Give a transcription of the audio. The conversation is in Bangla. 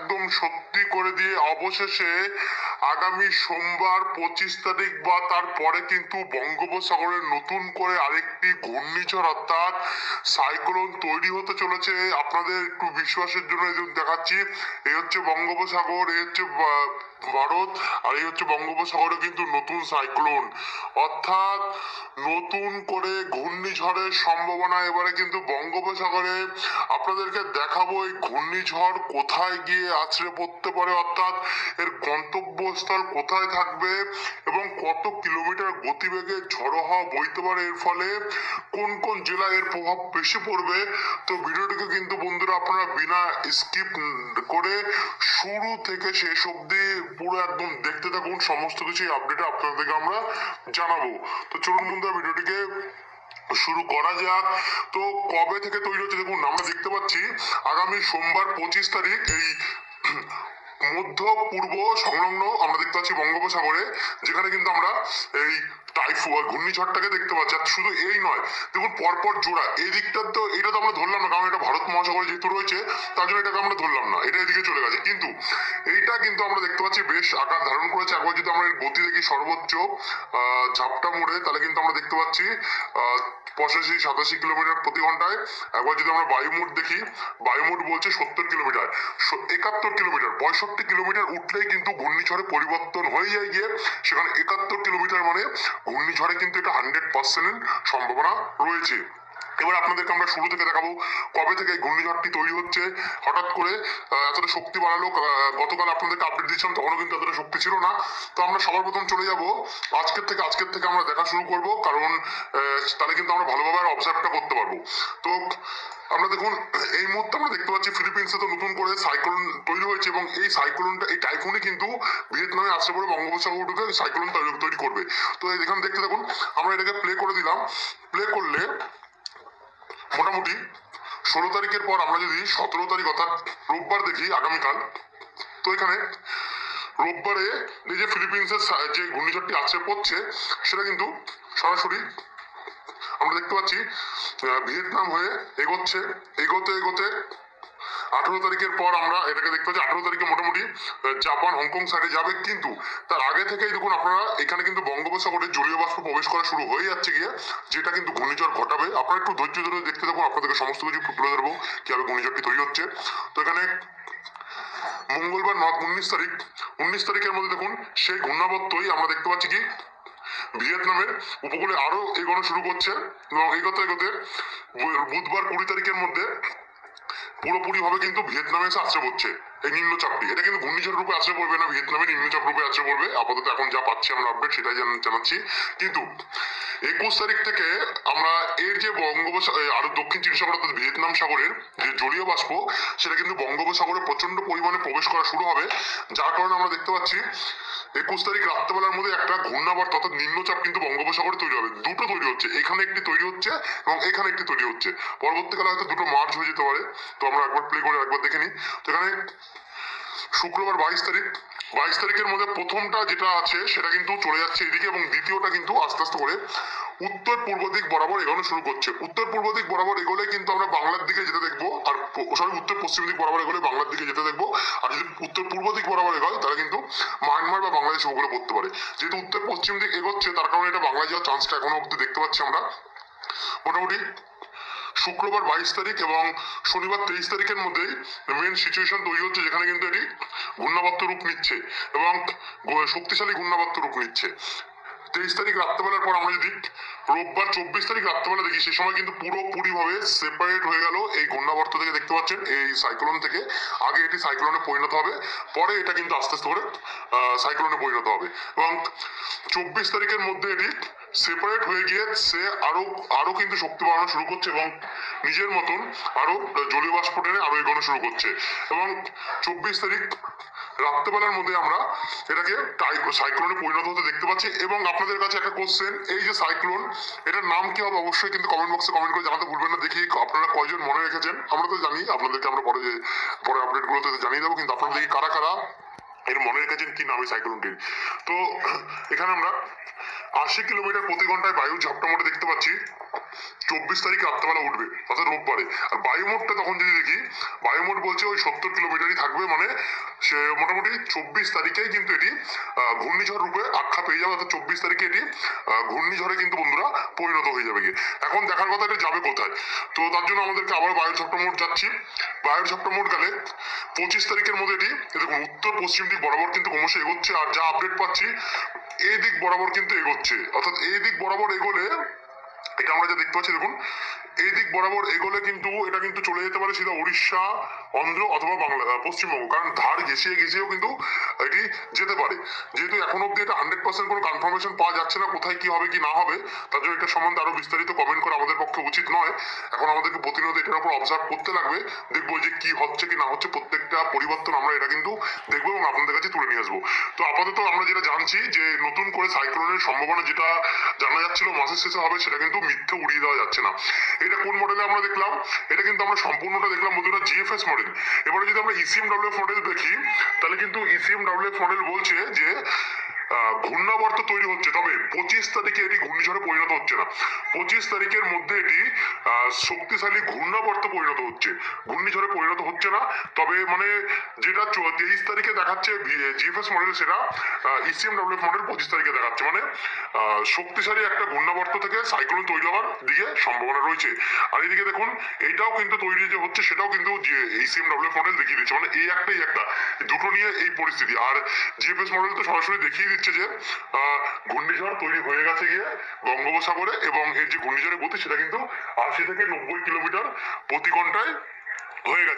একদম সত্যি করে দিয়ে অবশেষে আগামী সোমবার 25 তারিখ বা তারপরে কিন্তু বঙ্গোপসাগরে নতুন করে আরেকটি ঘূর্ণিঝড় অর্থাৎ সাইক্লোন তৈরি হতে চলেছে। আপনাদের একটু বিশ্বাসের জন্য দেখাচ্ছি, এই হচ্ছে বঙ্গোপসাগর, এই হচ্ছে ভারত, আর এই হচ্ছে বঙ্গোপসাগরে কিন্তু নতুন সাইক্লোন, অর্থাৎ নতুন করে ঘূর্ণিঝড়ের সম্ভাবনা এবারে কিন্তু বঙ্গোপসাগরে। আপনাদেরকে দেখাবো এই ঘূর্ণিঝড় কোথায় গিয়ে আছড়ে পড়তে পারে, অর্থাৎ এর গন্তব্যস্থল কোথায় থাকবে এবং কত কিলোমিটার গতিবেগে ঝড়ো হাওয়া বইতে পারে, এর ফলে কোন কোন জেলায় এর প্রভাব বেশি পড়বে। তো ভিডিওটিকে কিন্তু বন্ধুরা আপনারা বিনা স্কিপ করে শুরু থেকে শেষ অবধি পুরো একদম দেখতে থাকুন, সমস্ত কিছু আপডেট আপনাদেরকে আমরা জানাবো। তো চলুন বন্ধুরা ভিডিওটিকে শুরু করা যাক। তো কবে থেকে তৈরি হচ্ছে দেখুন, আমরা দেখতে পাচ্ছি আগামী সোমবার 25 তারিখ এই মধ্য পূর্ব সংলগ্ন আমরা দেখতে পাচ্ছি বঙ্গোপসাগরে, যেখানে কিন্তু আমরা এই ঘূর্ণিঝড়টাকে দেখতে পাচ্ছি। আর শুধু এই নয়, দেখুন পরপর জোড়া এই দিকটা, তো এটা তো আমরা ধরলাম না, কারণ এটা ভারত মহাসাগরে যেহেতু রয়েছে তার জন্য এটাকে আমরা ধরলাম না, এটা এদিকে চলে গেছে। কিন্তু এইটা কিন্তু আমরা দেখতে পাচ্ছি বেশ আকার ধারণ করেছে। একবার যদি আমরা এর গতি দেখি সর্বোচ্চ ঝাপটা মোড়ে, তাহলে কিন্তু আমরা দেখতে পাচ্ছি 85-87 কিলোমিটার প্রতি ঘন্টায়। একবার যদি আমরা বায়ুমোট দেখি, বায়ুমোট বলছে 70 কিলোমিটার, 71 কিলোমিটার, 65 কিলোমিটার উঠলেই কিন্তু ঘূর্ণিঝড়ে পরিবর্তন হয়ে যায় গিয়ে সেখানে 71 কিলোমিটার, মানে ঘূর্ণিঝড়ে কিন্তু এটা 100% সম্ভাবনা রয়েছে। এবার আপনাদেরকে আমরা শুরু থেকে দেখাবো কবে থেকে এই ঘূর্ণিঝড়টি তৈরি হচ্ছে। হঠাৎ করে এতটা শক্তি বাড়ালো, গতকাল আপনাদেরকে আপডেট দিচ্ছিলাম তখনও কিন্তু এতটা শক্তি ছিল না। তো আমরা সবার প্রথম চলে যাব আজকের থেকে আমরা দেখা শুরু করব, কারণ তাহলে কিন্তু আমরা ভালোভাবে আর অবজার্ভটা করতে পারবো। তো আমরা দেখুন এই মুহূর্তে আমরা দেখতে পাচ্ছি ফিলিপিন্সে তো নতুন করে সাইক্লোন তৈরি হয়েছে, এবং এই সাইক্লোনটা, এই টাইফুনই কিন্তু ভিয়েতনামে আসতে পারে বঙ্গোপসাগরকে সাইক্লোন তৈরি করবে। তো এখানে দেখতে দেখুন, আমরা এটাকে প্লে করে দিলাম। প্লে করলে মোটামুটি 16 তারিখের পর আমরা যদি 17 তারিখ অর্থাৎ রোববার দেখি আগামীকাল, তো এখানে রোববারে এই যে ফিলিপিন্সের যে ঘূর্ণিঝড়টি আছড়ে পড়ছে সেটা কিন্তু সরাসরি আমরা দেখতে পাচ্ছি ভিয়েতনাম হয়ে এগোচ্ছে। এগোতে এগোতে 18 তারিখের পর আমরা এটাকে দেখতে পাচ্ছি 18 তারিখে মোটামুটি জাপান হংকং সাইডে যাবে। কিন্তু তার আগে থেকেই দেখুন আপনারা এখানে কিন্তু বঙ্গোপসাগরে জলীয় বাষ্প প্রবেশ করা শুরু হয়ে যাচ্ছে গিয়ে, যেটা কিন্তু ঘূর্ণিঝড় ঘটাবে। আপনারা একটু ধৈর্য ধরে দেখতে থাকুন, আপনাদেরকে সমস্ত কিছু তুলে ধরবো কিভাবে ঘূর্ণিঝড়টি তৈরি হচ্ছে। তো এখানে মঙ্গলবার 19 তারিখের মধ্যে দেখুন সেই ঘূর্ণাবর্তই আমরা দেখতে পাচ্ছি কি ভিয়েতনামের উপকূলে আরো এগোনো শুরু করছে, এবং এগোতে এগোতে বুধবার 20 তারিখের মধ্যে পুরোপুরি ভাবে কিন্তু ভিয়েতনামে এসে আছড়ে পড়ছে এই নিম্নচাপটি। এটা কিন্তু ঘূর্ণিঝড় রূপে আছড়ে পড়বে না, ভিয়েতনামে নিম্নচাপ রূপে আছড়ে পড়বে। আপাতত এখন যা পাচ্ছি আমরা আপডেট সেটাই জানাচ্ছি। কিন্তু 21 তারিখ থেকে আমরা এর যে আরো দক্ষিণ চীন সাগর অর্থাৎ ভিয়েতনাম সাগরের যে জলীয় বাষ্প, সেটা কিন্তু বঙ্গোপসাগরে প্রচন্ড পরিমাণে প্রবেশ করা শুরু হবে। যার কারণে আমরা দেখতে পাচ্ছি 21 তারিখ রাত্রেবেলার মধ্যে একটা ঘূর্ণাবর্ত অর্থাৎ নিম্নচাপ কিন্তু বঙ্গোপসাগরে তৈরি হবে। দুটো তৈরি হচ্ছে, এখানে একটি তৈরি হচ্ছে এবং এখানে একটি তৈরি হচ্ছে। পরবর্তীকালে হয়তো দুটো মার্চ হয়ে যেতে পারে। তো আমরা একবার প্লে করে একবার দেখে নিই। তো এখানে শুক্রবার 22 তারিখের মধ্যে প্রথমটা যেটা আছে সেটা কিন্তু চলে যাচ্ছে এদিকে, এবং দ্বিতীয়টা কিন্তু আস্তে আস্তে করে উত্তর পূর্ব দিক বরাবর এগোনো শুরু করছে। উত্তর পূর্ব দিক বরাবর এগোলে কিন্তু আমরা বাংলার দিকে যেতে দেখবো, আর উত্তর পশ্চিম দিক বরাবর এগোলে বাংলার দিকে যেতে দেখবো। আর যদি উত্তর পূর্ব দিক বরাবর এগোয় তাহলে কিন্তু মায়ানমার বা বাংলাদেশ উপকূলে পড়তে পারে। যেহেতু উত্তর পশ্চিম দিক এগোচ্ছে তার কারণে এটা বাংলায় যাওয়ার চান্সটা এখনো অব্দি দেখতে পাচ্ছি আমরা। মোটামুটি শুক্রবার 22 তারিখ এবং শনিবার 23 তারিখের মধ্যেই মেন সিচুয়েশন তৈরি হচ্ছে, যেখানে কিন্তু এটি ঘূর্ণাবর্ত রূপ নিচ্ছে এবং শক্তিশালী ঘূর্ণাবর্ত রূপ নিচ্ছে। 23 তারিখ রাত্রেবেলার পর আমরা যদি রোববার 24 তারিখ রাত্রেবেলা দেখি, সে সময় কিন্তু পুরোপুরি ভাবে সেপারেট হয়ে গেল এই ঘূর্ণাবর্ত থেকে। দেখতে পাচ্ছেন এই সাইক্লোন থেকে আগে এটি সাইক্লোনে পরিণত হবে, পরে এটা কিন্তু আস্তে আস্তে করে সাইক্লোনে পরিণত হবে, এবং 24 তারিখের মধ্যে এটি সেপারেট হয়ে গিয়ে সে আরো কিন্তু শক্তি বাড়ানো শুরু করছে এবং নিজের মতন আরো জলীয় বাষ্প টেনে আরো এগোনো শুরু করছে। এবং 24 তারিখ রাত্রেবেলার মধ্যে আমরা এটাকে সাইক্লোনে পরিণত হতে দেখতে পাচ্ছি। এবং আপনাদের কাছে একটা কোশ্চেন, এই যে সাইক্লোন, এটার নাম কি হবে অবশ্যই কিন্তু কমেন্ট বক্সে কমেন্ট করে জানাতে ভুলবেন না। দেখি আপনারা কয়জন মনে রেখেছেন। আমরা তো জানি, আপনাদেরকে আমরা পরে আপডেট গুলোতে জানিয়ে দেবো, কিন্তু আপনারা দেখি কারা কারা এর মনে রেখেছেন কি নাম এই সাইক্লোনটির। তো এখানে আমরা 80 কিলোমিটার প্রতি ঘন্টায় বায়ু ঝাপটা মোটে দেখতে পাচ্ছি। 24 তারিখ রাত্রেবেলা উঠবে, অর্থাৎ রোববারে। আর বায়ুমোটটা তখন যদি দেখি, বায়ুমোট বলছে ওই 70 কিলোমিটারই থাকবে, মানে সে মোটামুটি 24 তারিখেই কিন্তু এটি ঘূর্ণিঝড় রূপে আখ্যা পেয়ে যাবে, অর্থাৎ 24 তারিখে এটি ঘূর্ণিঝড়ে কিন্তু বন্ধুরা পরিণত হয়ে যাবে। এখন দেখার কথা এটা যাবে কোথায়। তো তার জন্য আমাদেরকে আবার বায়ুর ঝাপটা মোট যাচ্ছি। বায়ুর ঝাপটা মোট গেলে 25 তারিখের মধ্যে এটি দেখুন উত্তর পশ্চিম দিক বরাবর কিন্তু ক্রমশ এগোচ্ছে, আর যা আপডেট পাচ্ছি এই দিক বরাবর কিন্তু এগোচ্ছে, অর্থাৎ এই দিক বরাবর এগোলে এটা আমরা যা দেখতে পাচ্ছি দেখুন, এই দিক বরাবর এগোলে কিন্তু এটা কিন্তু চলে যেতে পারে সিধা উড়িষ্যা, অন্ধ্র অথবা বাংলা পশ্চিমবঙ্গ, কারণ ধার ঘেঁষিয়ে ঘেঁষিয়েও কিন্তু এটি যেতে পারে। যেহেতু এখন অব্দি এটা 100% কোনো কনফার্মেশন পাওয়া যাচ্ছে না কোথায় কি হবে কি না হবে, তার জন্য এটা সম্বন্ধে আরো বিস্তারিত কমেন্ট করা আমাদের পক্ষে উচিত নয়। এখন আমাদেরকে প্রতিনিয়ত এটার উপর অবজার্ভ করতে লাগবে, দেখবো যে কি হচ্ছে কি না হচ্ছে, প্রত্যেকটা পরিবর্তন আমরা এটা কিন্তু দেখবো এবং আপনাদের কাছে তুলে নিয়ে আসবো। তো আপাতত আমরা যেটা জানছি যে নতুন করে সাইক্লোনের সম্ভাবনা যেটা জানা যাচ্ছিল মাসের শেষে হবে, সেটা কিন্তু মিথ্যে উড়িয়ে দেওয়া যাচ্ছে না। এটা কোন মডেলে আমরা দেখলাম, এটা কিন্তু আমরা সম্পূর্ণটা দেখলাম বন্ধুরা জিএফএস মডেল। এবারে যদি আমরা ইসিএমডব্লিউএফ মডেল দেখি, তাহলে কিন্তু ইসিএমডব্লিউএফ মডেল বলছে যে ঘূর্ণাবর্ত তৈরি হচ্ছে, তবে 25 তারিখে এটি ঘূর্ণিঝড়ে পরিণত হচ্ছে না। 25 তারিখের মধ্যে এটি শক্তিশালী ঘূর্ণাবর্ত পরিণত হচ্ছে, ঘূর্ণিঝড়ে পরিণত হচ্ছে না। তবে মানে যেটা 23 তারিখে দেখাচ্ছে জিএফএস মডেল, সেটা ইসিএমডব্লিউএফ মডেল 25 তারিখে দেখাচ্ছে, মানে শক্তিশালী একটা ঘূর্ণাবর্ত থেকে সাইক্লোন তৈরি হওয়ার দিকে সম্ভাবনা রয়েছে। আর এইদিকে দেখুন এইটাও কিন্তু তৈরি যে হচ্ছে, সেটাও কিন্তু ইসিএমডব্লিউএফ মডেল দেখিয়ে দিচ্ছে, মানে এই একটা দুটো নিয়ে এই পরিস্থিতি। আর জিএফএস মডেল তো সরাসরি দেখিয়ে দিচ্ছে যে ঘূর্ণিঝড় তৈরি হয়ে গেছে গিয়ে বঙ্গোপসাগরে, এবং এর যে ঘূর্ণিঝড়ের গতি সেটা কিন্তু 80 থেকে 90 কিলোমিটার প্রতি ঘন্টায় হয়ে গেছে।